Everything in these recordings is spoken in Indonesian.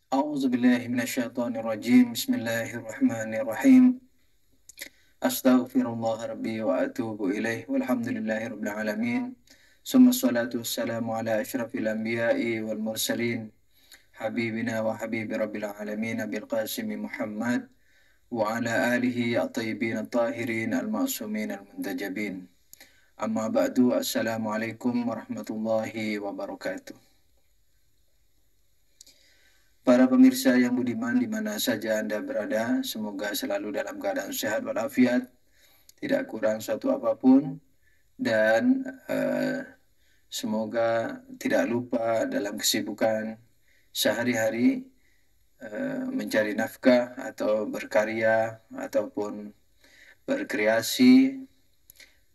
A'udzu billahi minasyaitonir rajim. Bismillahirrahmanirrahim. Astaghfirullah rabbi wa atubu ilaih. Walhamdulillahi rabbil alamin. Summa salatu wassalamu ala asyrafil anbiya'i wal mursalin. Habibina wa habibi rabbil alamin Abil Qasim Muhammad wa ala alihi at-tayyibin at-tahirin al-ma'sumin al-muntajabin. Amma ba'du. Assalamualaikum warahmatullahi wabarakatuh. Para pemirsa yang budiman di mana saja Anda berada, semoga selalu dalam keadaan sehat walafiat, tidak kurang suatu apapun, dan semoga tidak lupa dalam kesibukan sehari-hari mencari nafkah atau berkarya ataupun berkreasi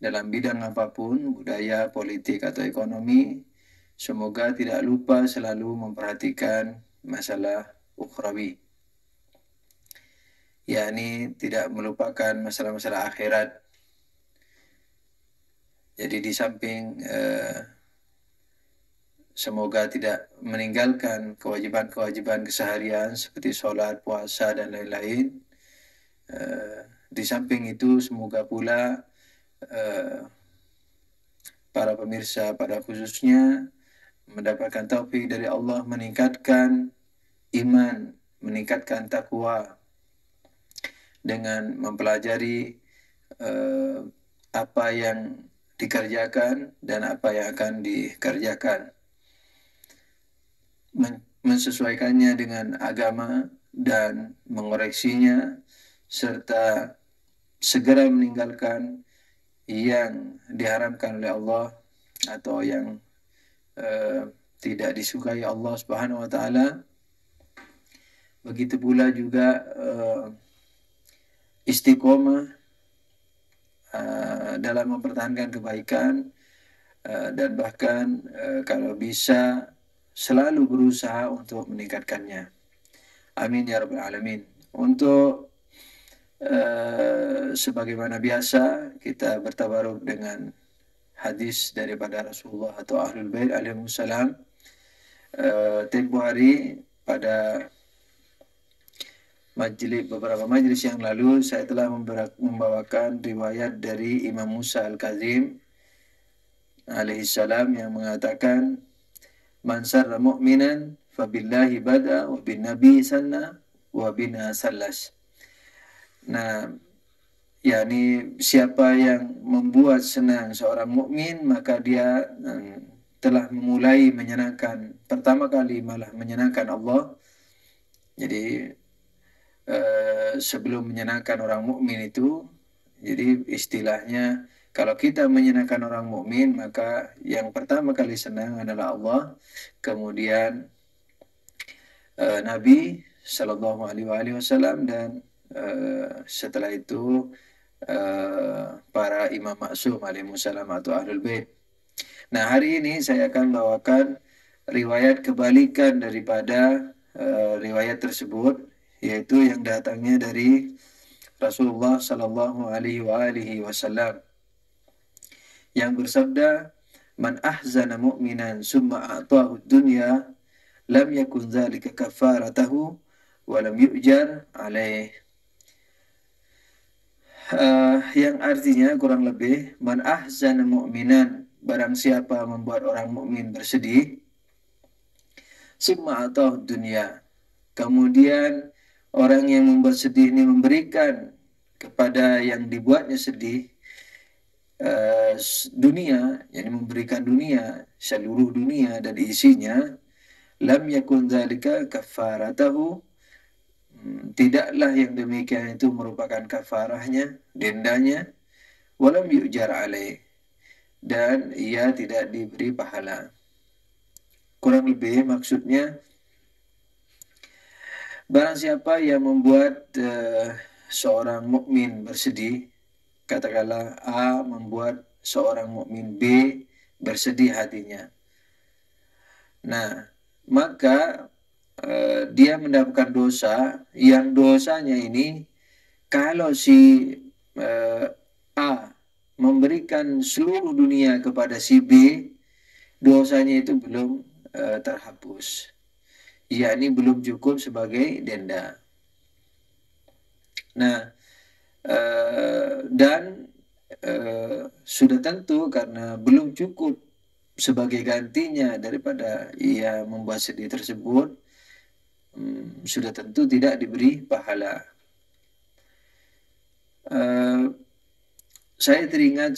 dalam bidang apapun, budaya, politik, atau ekonomi. Semoga tidak lupa selalu memperhatikan masalah ukhrawi, yakni tidak melupakan masalah-masalah akhirat. Jadi di samping semoga tidak meninggalkan kewajiban-kewajiban keseharian seperti sholat, puasa, dan lain-lain. Di samping itu semoga pula para pemirsa pada khususnya mendapatkan taufik dari Allah, meningkatkan iman, meningkatkan takwa dengan mempelajari apa yang dikerjakan dan apa yang akan dikerjakan, mensesuaikannya dengan agama dan mengoreksinya, serta segera meninggalkan yang diharamkan oleh Allah atau yang tidak disukai Allah Subhanahu wa taala. Begitu pula juga istiqomah dalam mempertahankan kebaikan dan bahkan kalau bisa selalu berusaha untuk meningkatkannya. Amin ya rabbal alamin. Untuk sebagaimana biasa kita bertabaruk dengan hadis daripada Rasulullah atau Ahlul Bait alaihissalam. Tempoh hari pada beberapa majlis yang lalu saya telah membawakan riwayat dari Imam Musa Al-Kazim alaihissalam yang mengatakan, man sarra mu'minan fabillahi bada wa bin nabi sanna wa bina sallas. Nah, yakni siapa yang membuat senang seorang mukmin, maka dia telah memulai menyenangkan, pertama kali malah menyenangkan Allah. Jadi sebelum menyenangkan orang mukmin itu, jadi istilahnya kalau kita menyenangkan orang mukmin, maka yang pertama kali senang adalah Allah, kemudian Nabi Sallallahu Alaihi Wasallam, dan setelah itu para imam maksum alaihissalam atau ahlul bait. Nah, hari ini saya akan bawakan riwayat kebalikan daripada riwayat tersebut, yaitu yang datangnya dari Rasulullah Sallallahu Alaihi Wasallam yang bersabda, man ahzana mu'minan summa a'tahu dunya lam yakun dzalika kafaratahu wa lam yu'jar alaih. Yang artinya kurang lebih, man ahzana mu'minan, barang siapa membuat orang mukmin bersedih, summa atau dunia, kemudian orang yang membuat sedih ini memberikan kepada yang dibuatnya sedih dunia, yani memberikan dunia, seluruh dunia dan isinya, lam yakun dzalika kafaratahu, tidaklah yang demikian itu merupakan kafarahnya, dendanya, walam yu'jar alaih, dan ia tidak diberi pahala. Kurang lebih maksudnya, barang siapa yang membuat seorang mukmin bersedih, katakanlah A membuat seorang mukmin B bersedih hatinya, nah maka dia mendapatkan dosa, yang dosanya ini kalau si A memberikan seluruh dunia kepada si B, dosanya itu belum terhapus. yakni belum cukup sebagai denda. Nah, dan sudah tentu karena belum cukup sebagai gantinya daripada ia membuat sedih tersebut, sudah tentu tidak diberi pahala. Saya teringat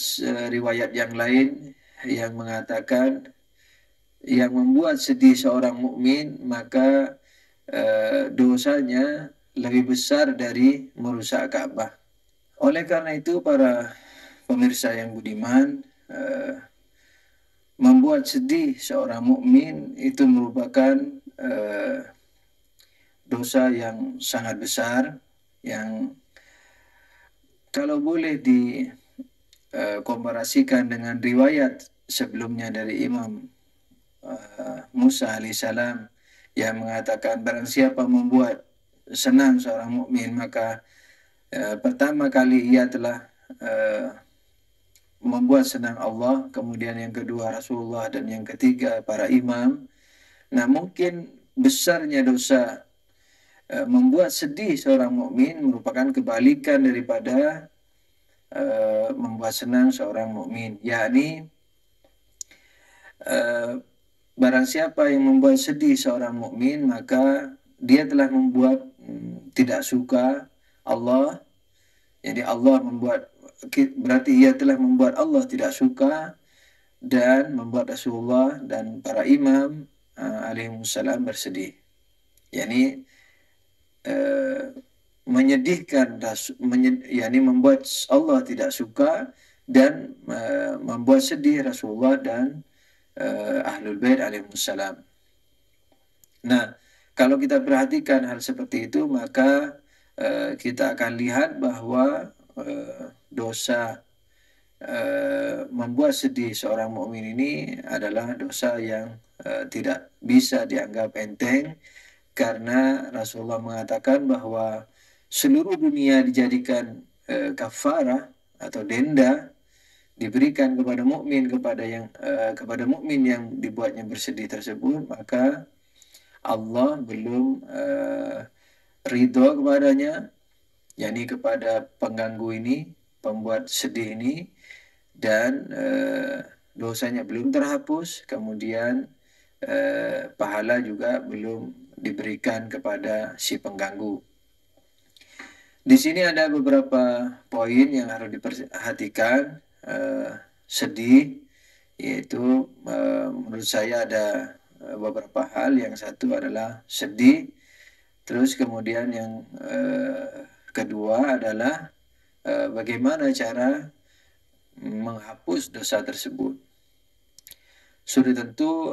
riwayat yang lain yang mengatakan yang membuat sedih seorang mukmin maka dosanya lebih besar dari merusak Ka'bah. Oleh karena itu para pemirsa yang budiman, membuat sedih seorang mukmin itu merupakan dosa yang sangat besar yang kalau boleh dikomparasikan dengan riwayat sebelumnya dari Imam Musa alaihissalam yang mengatakan barang siapa membuat senang seorang mukmin maka pertama kali ia telah membuat senang Allah, kemudian yang kedua Rasulullah, dan yang ketiga para imam. Nah, mungkin besarnya dosa membuat sedih seorang mukmin merupakan kebalikan daripada membuat senang seorang mukmin, yakni barang siapa yang membuat sedih seorang mukmin maka dia telah membuat tidak suka Allah. Jadi Allah membuat, berarti ia telah membuat Allah tidak suka dan membuat Rasulullah dan para imam alaihissalam bersedih. Yani menyedihkan, yani membuat Allah tidak suka dan membuat sedih Rasulullah dan Ahlul Bait alaihissalam. Nah, kalau kita perhatikan hal seperti itu maka kita akan lihat bahwa dosa membuat sedih seorang mukmin ini adalah dosa yang tidak bisa dianggap enteng, karena Rasulullah mengatakan bahwa seluruh dunia dijadikan kafarah atau denda diberikan kepada mukmin kepada mukmin yang dibuatnya bersedih tersebut, maka Allah belum ridho kepadanya, yakni kepada pengganggu ini, pembuat sedih ini, dan dosanya belum terhapus, kemudian pahala juga belum diberikan kepada si pengganggu. Di sini ada beberapa poin yang harus diperhatikan. Sedih, yaitu menurut saya ada beberapa hal. Yang satu adalah sedih, terus kemudian yang kedua adalah bagaimana cara menghapus dosa tersebut. Sudah tentu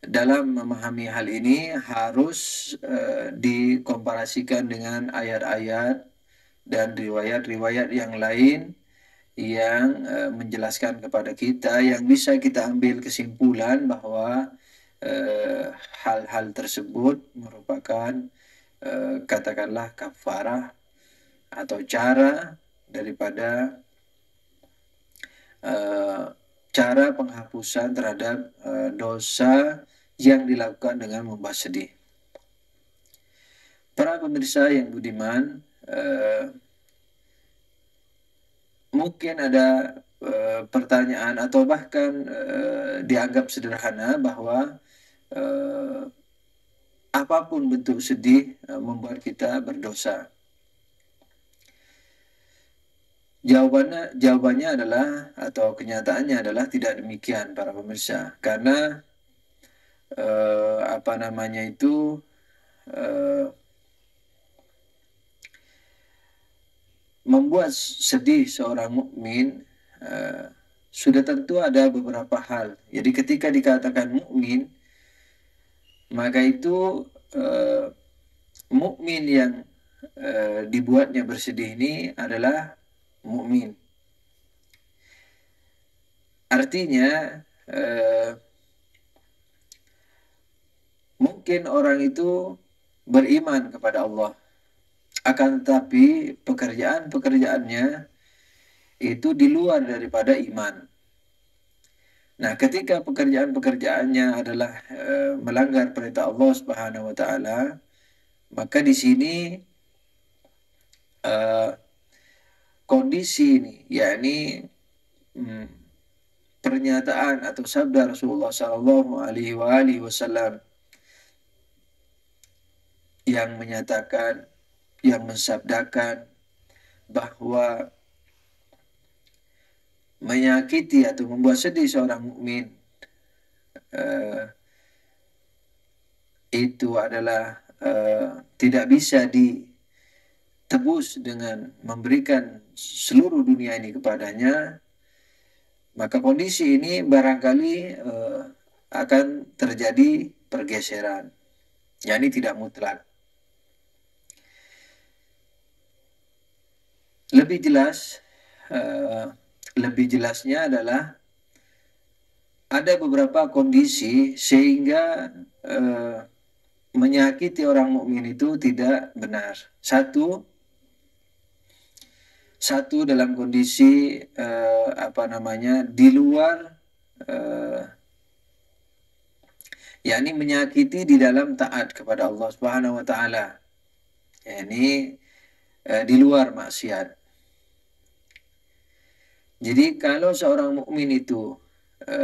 dalam memahami hal ini harus dikomparasikan dengan ayat-ayat dan riwayat-riwayat yang lain yang menjelaskan kepada kita, yang bisa kita ambil kesimpulan bahwa hal-hal tersebut merupakan katakanlah kafarah atau cara daripada cara penghapusan terhadap dosa yang dilakukan dengan membuat sedih. Para pemirsa yang budiman, mungkin ada pertanyaan atau bahkan dianggap sederhana bahwa apapun bentuk sedih membuat kita berdosa. Jawabannya adalah, atau kenyataannya adalah tidak demikian para pemirsa, karena membuat sedih seorang mukmin sudah tentu ada beberapa hal. Jadi ketika dikatakan mukmin, maka itu mukmin yang dibuatnya bersedih ini adalah mukmin. Artinya mungkin orang itu beriman kepada Allah, akan tetapi pekerjaannya itu di luar daripada iman. Nah, ketika pekerjaan-pekerjaannya adalah melanggar perintah Allah Subhanahu wa taala, maka di sini eh, kondisi ini, yakni hmm, pernyataan atau sabda Rasulullah Shallallahu Alaihi Wasallam yang menyatakan, yang mensabdakan bahwa menyakiti atau membuat sedih seorang mukmin eh, itu adalah tidak bisa ditebus dengan memberikan seluruh dunia ini kepadanya, maka kondisi ini barangkali akan terjadi pergeseran, yakni tidak mutlak. Lebih jelas, lebih jelasnya adalah ada beberapa kondisi sehingga menyakiti orang mukmin itu tidak benar. Satu dalam kondisi di luar, yakni menyakiti di dalam taat kepada Allah Subhanahu wa taala, yakni di luar maksiat. Jadi kalau seorang mukmin itu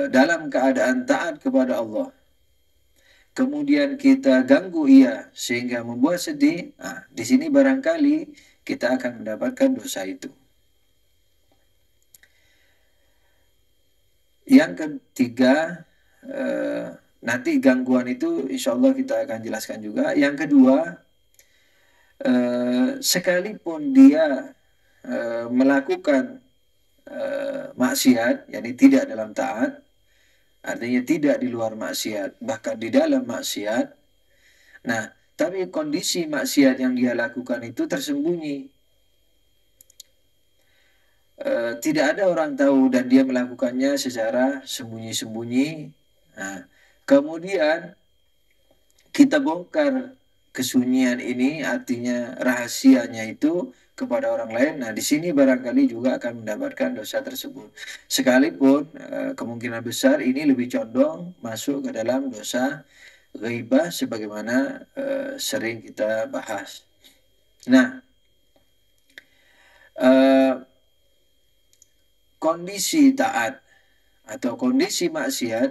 dalam keadaan taat kepada Allah, kemudian kita ganggu ia sehingga membuat sedih, di sini barangkali kita akan mendapatkan dosa itu. Yang ketiga, nanti gangguan itu insya Allah kita akan jelaskan juga. Yang kedua, sekalipun dia melakukan maksiat, yakni tidak dalam taat, artinya tidak di luar maksiat, bahkan di dalam maksiat. Nah, tapi kondisi maksiat yang dia lakukan itu tersembunyi. Tidak ada orang tahu dan dia melakukannya secara sembunyi-sembunyi. Nah, kemudian kita bongkar kesunyian ini, artinya rahasianya itu kepada orang lain. Nah, di sini barangkali juga akan mendapatkan dosa tersebut. Sekalipun kemungkinan besar ini lebih condong masuk ke dalam dosa ghibah sebagaimana sering kita bahas. Nah, kondisi taat atau kondisi maksiat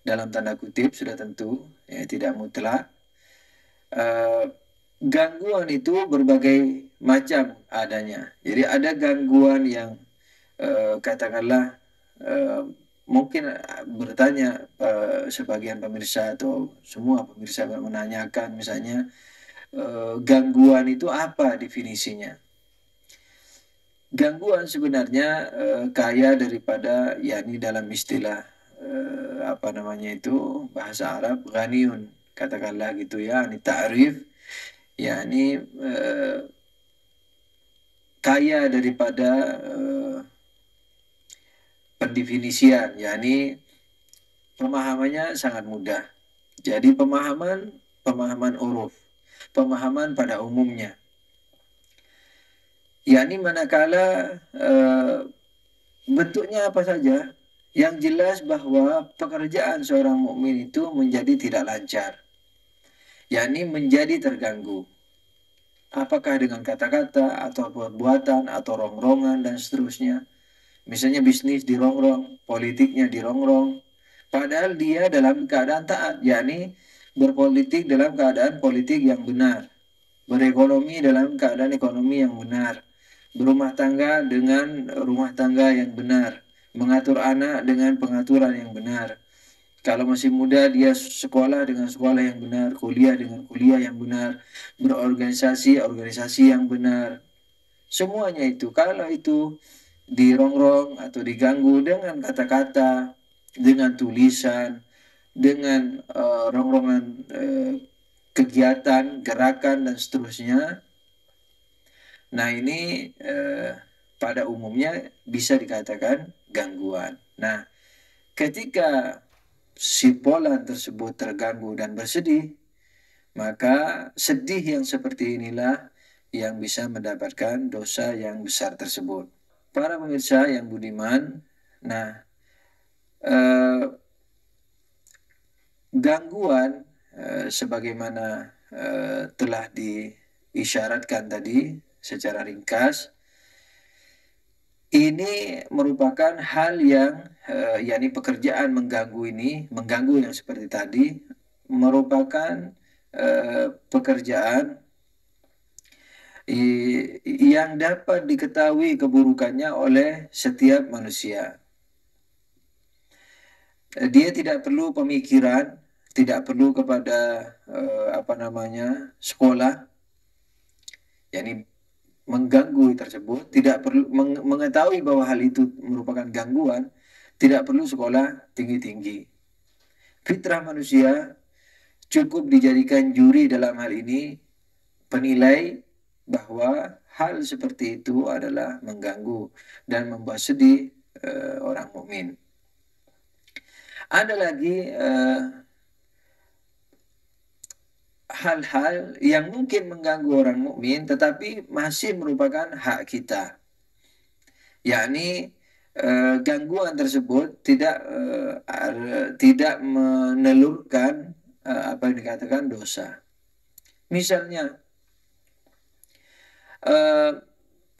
dalam tanda kutip sudah tentu ya, tidak mutlak. Gangguan itu berbagai macam adanya. Jadi ada gangguan yang katakanlah mungkin bertanya sebagian pemirsa atau semua pemirsa menanyakan misalnya gangguan itu apa definisinya? Gangguan sebenarnya kaya daripada, yakni dalam istilah bahasa Arab ghaniyun, katakanlah gitu ya, ini ta'rif, yakni kaya daripada pendefinisian, yakni pemahamannya sangat mudah. Jadi pemahaman uruf, pemahaman pada umumnya. Yakni manakala bentuknya apa saja, yang jelas bahwa pekerjaan seorang mukmin itu menjadi tidak lancar, yakni menjadi terganggu. Apakah dengan kata-kata atau perbuatan atau rongrongan dan seterusnya. Misalnya bisnis dirongrong, politiknya dirongrong, padahal dia dalam keadaan taat, yakni berpolitik dalam keadaan politik yang benar, berekonomi dalam keadaan ekonomi yang benar, berumah tangga dengan rumah tangga yang benar, mengatur anak dengan pengaturan yang benar. Kalau masih muda dia sekolah dengan sekolah yang benar, kuliah dengan kuliah yang benar, organisasi yang benar. Semuanya itu, kalau itu dirongrong atau diganggu dengan kata-kata, dengan tulisan, dengan rongrongan kegiatan, gerakan, dan seterusnya. Nah, ini pada umumnya bisa dikatakan gangguan. Nah, ketika si polan tersebut terganggu dan bersedih, maka sedih yang seperti inilah yang bisa mendapatkan dosa yang besar tersebut. Para pemirsa yang budiman, nah eh, gangguan sebagaimana telah diisyaratkan tadi secara ringkas, ini merupakan hal yang yakni pekerjaan mengganggu yang seperti tadi, merupakan pekerjaan yang dapat diketahui keburukannya oleh setiap manusia. Dia tidak perlu pemikiran, tidak perlu kepada sekolah, yakni mengganggu tersebut, tidak perlu mengetahui bahwa hal itu merupakan gangguan, tidak perlu sekolah tinggi-tinggi. Fitrah manusia cukup dijadikan juri dalam hal ini, penilai bahwa hal seperti itu adalah mengganggu dan membuat sedih orang mukmin. Ada lagi hal-hal yang mungkin mengganggu orang mukmin tetapi masih merupakan hak kita, yakni gangguan tersebut tidak menelurkan apa yang dikatakan dosa. Misalnya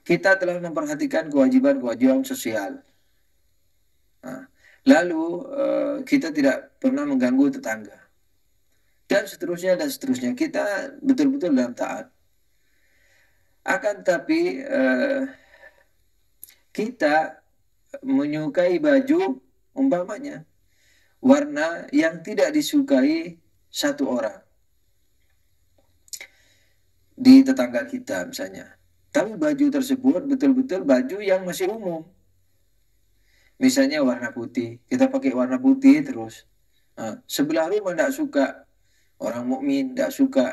kita telah memperhatikan kewajiban-kewajiban sosial, lalu kita tidak pernah mengganggu tetangga, dan seterusnya, kita betul-betul dalam taat. Akan tetapi kita menyukai baju umpamanya warna yang tidak disukai satu orang di tetangga kita misalnya, tapi baju tersebut betul-betul baju yang masih umum, misalnya warna putih, kita pakai warna putih terus. Sebelah rumah tidak suka, orang mukmin tidak suka,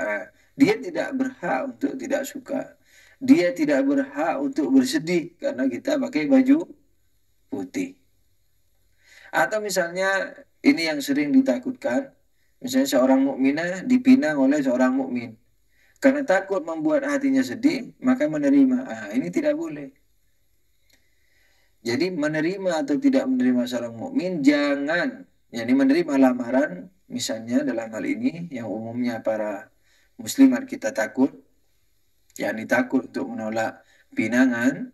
dia tidak berhak untuk tidak suka, dia tidak berhak untuk bersedih karena kita pakai baju putih. Atau misalnya ini yang sering ditakutkan, misalnya seorang mukminah dipinang oleh seorang mukmin, karena takut membuat hatinya sedih, maka menerima. Ini tidak boleh. Jadi menerima atau tidak menerima seorang mukmin, jangan, yakni menerima lamaran, misalnya dalam hal ini yang umumnya para muslimat kita takut, yakni takut untuk menolak pinangan.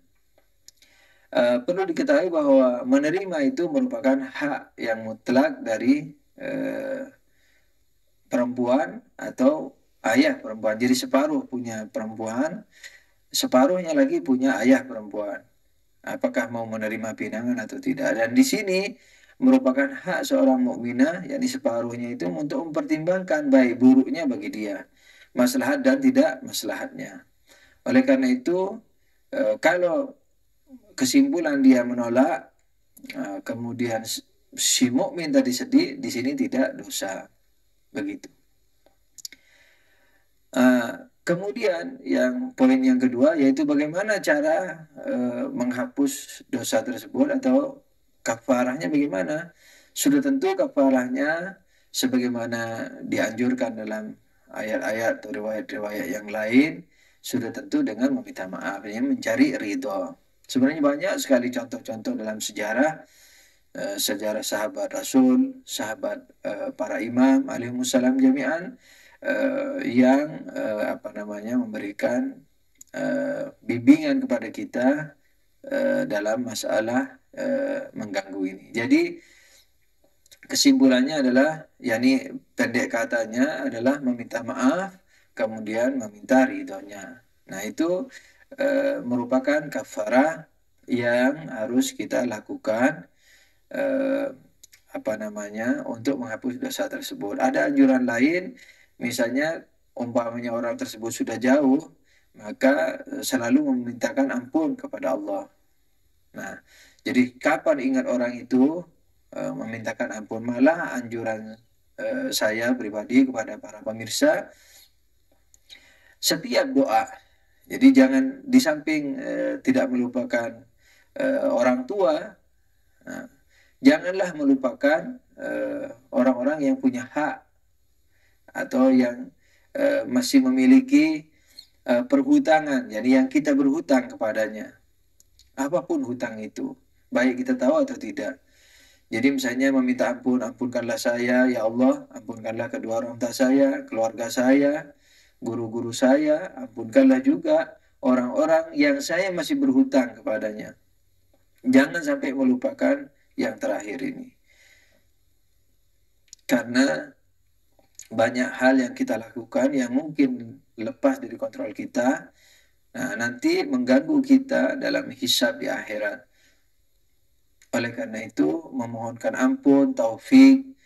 Perlu diketahui bahwa menerima itu merupakan hak yang mutlak dari perempuan atau ayah perempuan. Jadi separuh punya perempuan, separuhnya lagi punya ayah perempuan. Apakah mau menerima pinangan atau tidak? Dan di sini merupakan hak seorang mukminah, yakni separuhnya itu untuk mempertimbangkan baik buruknya bagi dia, maslahat dan tidak maslahatnya. Oleh karena itu, kalau kesimpulan dia menolak, kemudian si mukmin tadi sedih, di sini tidak dosa, begitu. Kemudian yang poin yang kedua yaitu bagaimana cara menghapus dosa tersebut atau kafarahnya bagaimana. Sudah tentu kafarahnya sebagaimana dianjurkan dalam ayat-ayat atau riwayat-riwayat yang lain, sudah tentu dengan meminta maaf, ya, mencari ridho. Sebenarnya banyak sekali contoh-contoh dalam sejarah sahabat Rasul, sahabat para imam alaihimussalam jami'an, yang memberikan bimbingan kepada kita dalam masalah mengganggu ini. Jadi kesimpulannya adalah, yakni pendek katanya adalah meminta maaf, kemudian meminta ridhonya. Nah itu merupakan kafarah yang harus kita lakukan untuk menghapus dosa tersebut. Ada anjuran lain, misalnya umpamanya orang tersebut sudah jauh, maka selalu memintakan ampun kepada Allah. Nah, jadi kapan ingat orang itu memintakan ampun? Malah anjuran saya pribadi kepada para pemirsa, setiap doa, jadi jangan di samping tidak melupakan orang tua, janganlah melupakan orang-orang yang punya hak atau yang masih memiliki perhutangan, jadi yang kita berhutang kepadanya, apapun hutang itu, baik kita tahu atau tidak. Jadi misalnya meminta ampun, ampunkanlah saya, ya Allah, ampunkanlah kedua orang tua saya, keluarga saya, guru-guru saya, ampunkanlah juga orang-orang yang saya masih berhutang kepadanya. Jangan sampai melupakan yang terakhir ini. Karena banyak hal yang kita lakukan yang mungkin lepas dari kontrol kita, nah nanti mengganggu kita dalam hisab di akhirat. Oleh karena itu, memohonkan ampun, taufik,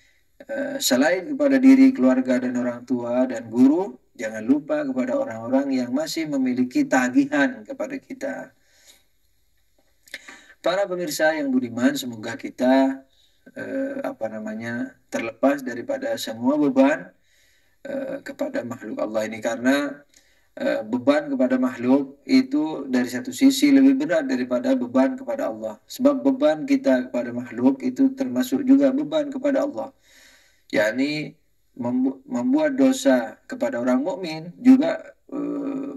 selain kepada diri, keluarga, dan orang tua, dan guru, jangan lupa kepada orang-orang yang masih memiliki tagihan kepada kita. Para pemirsa yang budiman, semoga kita terlepas daripada semua beban kepada makhluk Allah ini, karena beban kepada makhluk itu dari satu sisi lebih berat daripada beban kepada Allah. Sebab beban kita kepada makhluk itu termasuk juga beban kepada Allah. Yakni membuat dosa kepada orang mukmin juga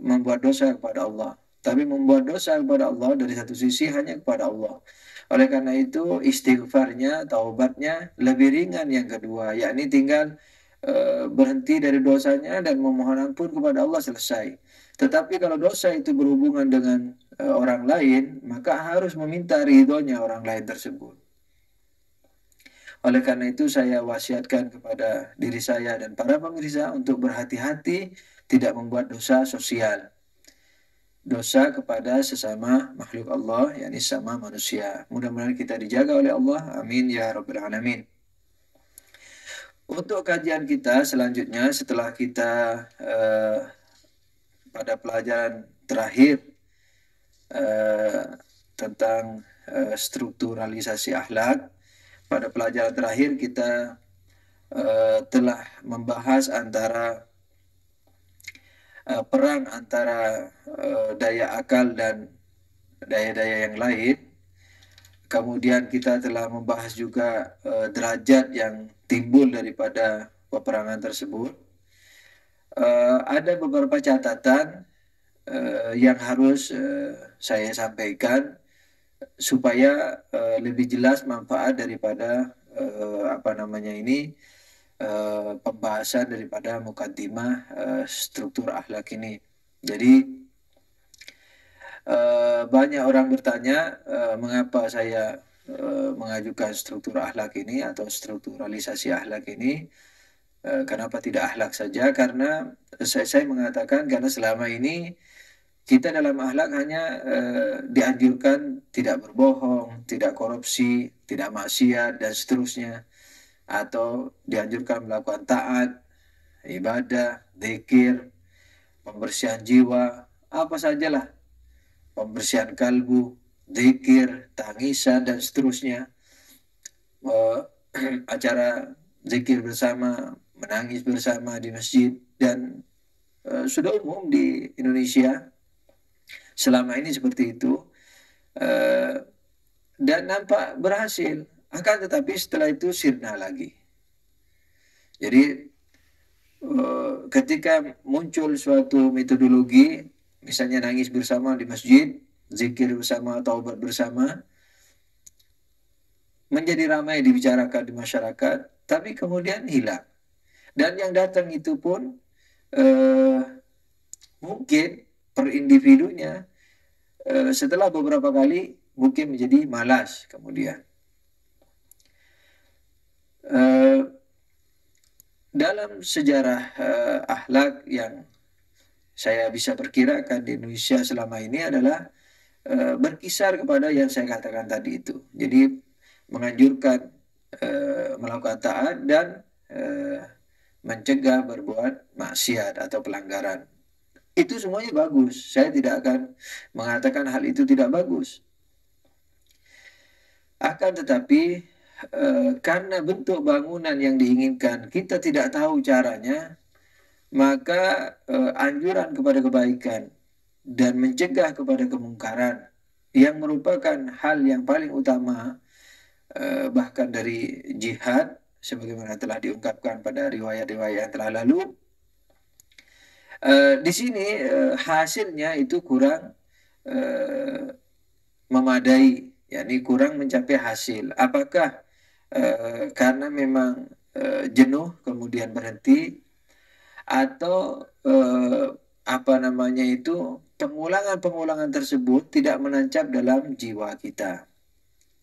membuat dosa kepada Allah. Tapi membuat dosa kepada Allah dari satu sisi hanya kepada Allah. Oleh karena itu istighfarnya, taubatnya lebih ringan yang kedua, yakni tinggal berhenti dari dosanya dan memohon ampun kepada Allah, selesai. Tetapi kalau dosa itu berhubungan dengan orang lain, maka harus meminta ridhonya orang lain tersebut. Oleh karena itu saya wasiatkan kepada diri saya dan para pemirsa untuk berhati-hati tidak membuat dosa sosial. Dosa kepada sesama makhluk Allah, yakni sama manusia. Mudah-mudahan kita dijaga oleh Allah. Amin ya rabbal alamin. Untuk kajian kita selanjutnya, setelah kita pada pelajaran terakhir tentang strukturalisasi akhlak, pada pelajaran terakhir kita telah membahas antara perang antara daya akal dan daya-daya yang lain. Kemudian kita telah membahas juga derajat yang timbul daripada peperangan tersebut. Ada beberapa catatan yang harus saya sampaikan supaya lebih jelas manfaat daripada pembahasan daripada mukaddimah struktur akhlak ini. Jadi banyak orang bertanya mengapa saya mengajukan struktur akhlak ini atau strukturalisasi akhlak ini. Kenapa tidak akhlak saja? Karena saya mengatakan karena selama ini kita dalam akhlak hanya dianjurkan tidak berbohong, tidak korupsi, tidak maksiat, dan seterusnya. Atau dianjurkan melakukan taat, ibadah, zikir, pembersihan jiwa, apa sajalah. Pembersihan kalbu, zikir, tangisan, dan seterusnya. Acara zikir bersama, menangis bersama di masjid, dan sudah umum di Indonesia selama ini seperti itu, dan nampak berhasil. Akan tetapi setelah itu sirna lagi. Jadi ketika muncul suatu metodologi, misalnya nangis bersama di masjid, zikir bersama, taubat bersama, menjadi ramai dibicarakan di masyarakat, tapi kemudian hilang. Dan yang datang itu pun mungkin per individunya setelah beberapa kali mungkin menjadi malas kemudian. Dalam sejarah akhlak yang saya bisa perkirakan di Indonesia selama ini adalah berkisar kepada yang saya katakan tadi itu. Jadi menganjurkan melakukan taat dan mencegah berbuat maksiat atau pelanggaran. Itu semuanya bagus. Saya tidak akan mengatakan hal itu tidak bagus. Akan tetapi karena bentuk bangunan yang diinginkan kita tidak tahu caranya, maka anjuran kepada kebaikan dan mencegah kepada kemungkaran yang merupakan hal yang paling utama bahkan dari jihad sebagaimana telah diungkapkan pada riwayat-riwayat yang telah lalu, di sini hasilnya itu kurang memadai, yakni kurang mencapai hasil. Apakah karena memang jenuh kemudian berhenti, atau apa namanya itu, pengulangan-pengulangan tersebut tidak menancap dalam jiwa kita.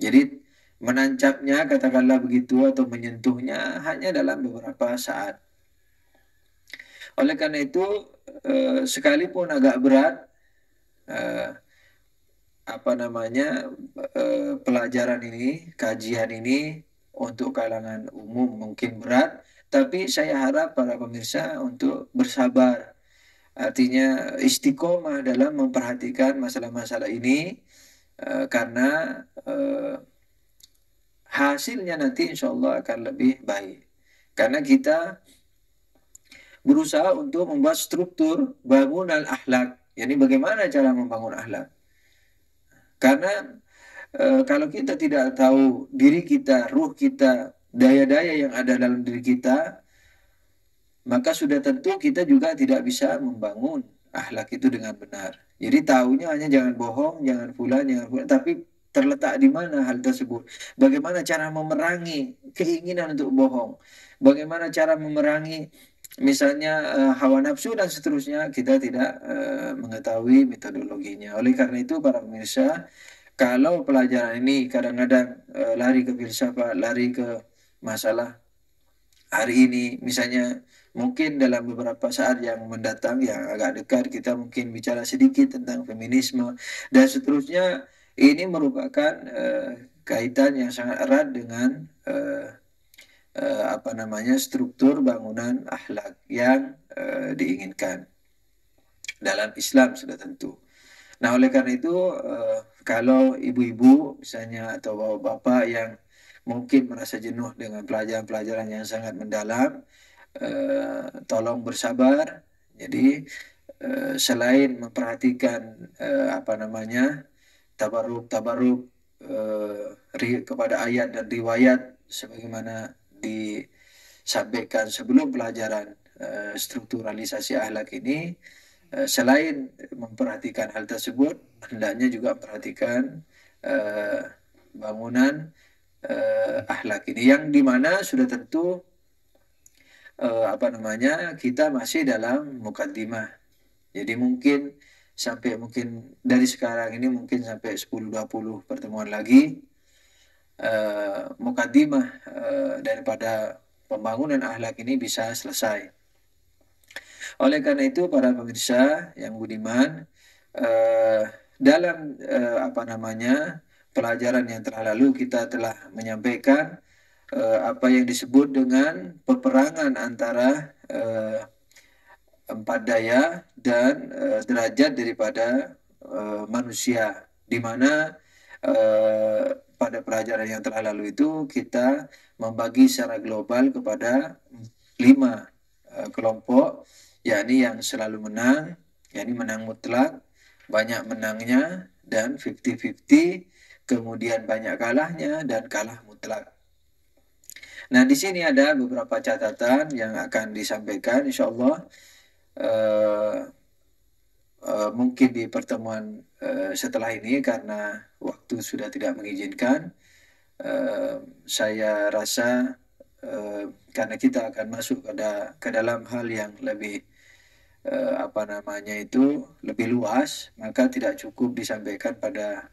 Jadi menancapnya, katakanlah begitu, atau menyentuhnya hanya dalam beberapa saat. Oleh karena itu, sekalipun agak berat, eh, apa namanya, pelajaran ini, kajian ini untuk kalangan umum mungkin berat, tapi saya harap para pemirsa untuk bersabar. Artinya istiqomah dalam memperhatikan masalah-masalah ini, karena hasilnya nanti insya Allah akan lebih baik. Karena kita berusaha untuk membuat struktur bangunan akhlak. Yani bagaimana cara membangun akhlak? Karena kalau kita tidak tahu diri kita, ruh kita, daya-daya yang ada dalam diri kita, maka sudah tentu kita juga tidak bisa membangun akhlak itu dengan benar. Jadi tahunya hanya jangan bohong, jangan fulan, tapi terletak di mana hal tersebut? Bagaimana cara memerangi keinginan untuk bohong? Bagaimana cara memerangi misalnya hawa nafsu dan seterusnya? Kita tidak mengetahui metodologinya. Oleh karena itu para pemirsa, kalau pelajaran ini kadang-kadang lari ke filsafat, lari ke masalah hari ini, misalnya mungkin dalam beberapa saat yang mendatang yang agak dekat kita mungkin bicara sedikit tentang feminisme dan seterusnya, ini merupakan kaitan yang sangat erat dengan apa namanya, struktur bangunan akhlak yang diinginkan dalam Islam sudah tentu. Nah, oleh karena itu, kalau ibu-ibu misalnya atau bapak-bapak yang mungkin merasa jenuh dengan pelajaran-pelajaran yang sangat mendalam, tolong bersabar. Jadi, selain memperhatikan apa namanya, tabaruk-tabaruk kepada ayat dan riwayat sebagaimana disampaikan sebelum pelajaran strukturalisasi akhlak ini, selain memperhatikan hal tersebut, hendaknya juga memperhatikan bangunan akhlak ini, yang dimana sudah tentu apa namanya, kita masih dalam mukaddimah. Jadi mungkin dari sekarang ini mungkin sampai 10-20 pertemuan lagi, mukaddimah daripada pembangunan akhlak ini bisa selesai. Oleh karena itu para pemirsa yang budiman, dalam apa namanya, pelajaran yang telah lalu kita telah menyampaikan apa yang disebut dengan peperangan antara empat daya dan derajat daripada manusia, di mana pada pelajaran yang telah lalu itu kita membagi secara global kepada 5 kelompok, yakni yang selalu menang, yakni menang mutlak, banyak menangnya, dan 50-50, kemudian banyak kalahnya, dan kalah mutlak. Nah, di sini ada beberapa catatan yang akan disampaikan, insya Allah. Mungkin di pertemuan setelah ini, karena waktu sudah tidak mengizinkan, saya rasa karena kita akan masuk ke dalam hal yang lebih apa namanya itu, lebih luas, maka tidak cukup disampaikan pada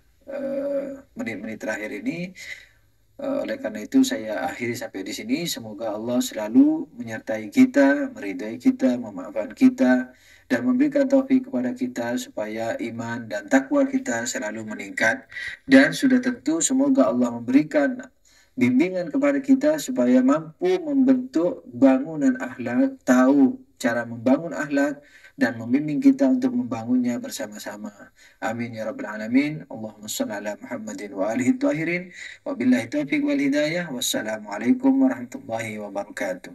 menit-menit terakhir ini. Oleh karena itu saya akhiri sampai di sini. Semoga Allah selalu menyertai kita, meridai kita, memaafkan kita, dan memberikan taufik kepada kita supaya iman dan takwa kita selalu meningkat. Dan sudah tentu semoga Allah memberikan bimbingan kepada kita supaya mampu membentuk bangunan akhlak, tahu cara membangun akhlak, dan membimbing kita untuk membangunnya bersama-sama. Amin ya rabbal alamin. Allahumma shalli ala Muhammadin wa alihi tahirin. Wabillahi taufiq wal hidayah. Wassalamualaikum warahmatullahi wabarakatuh.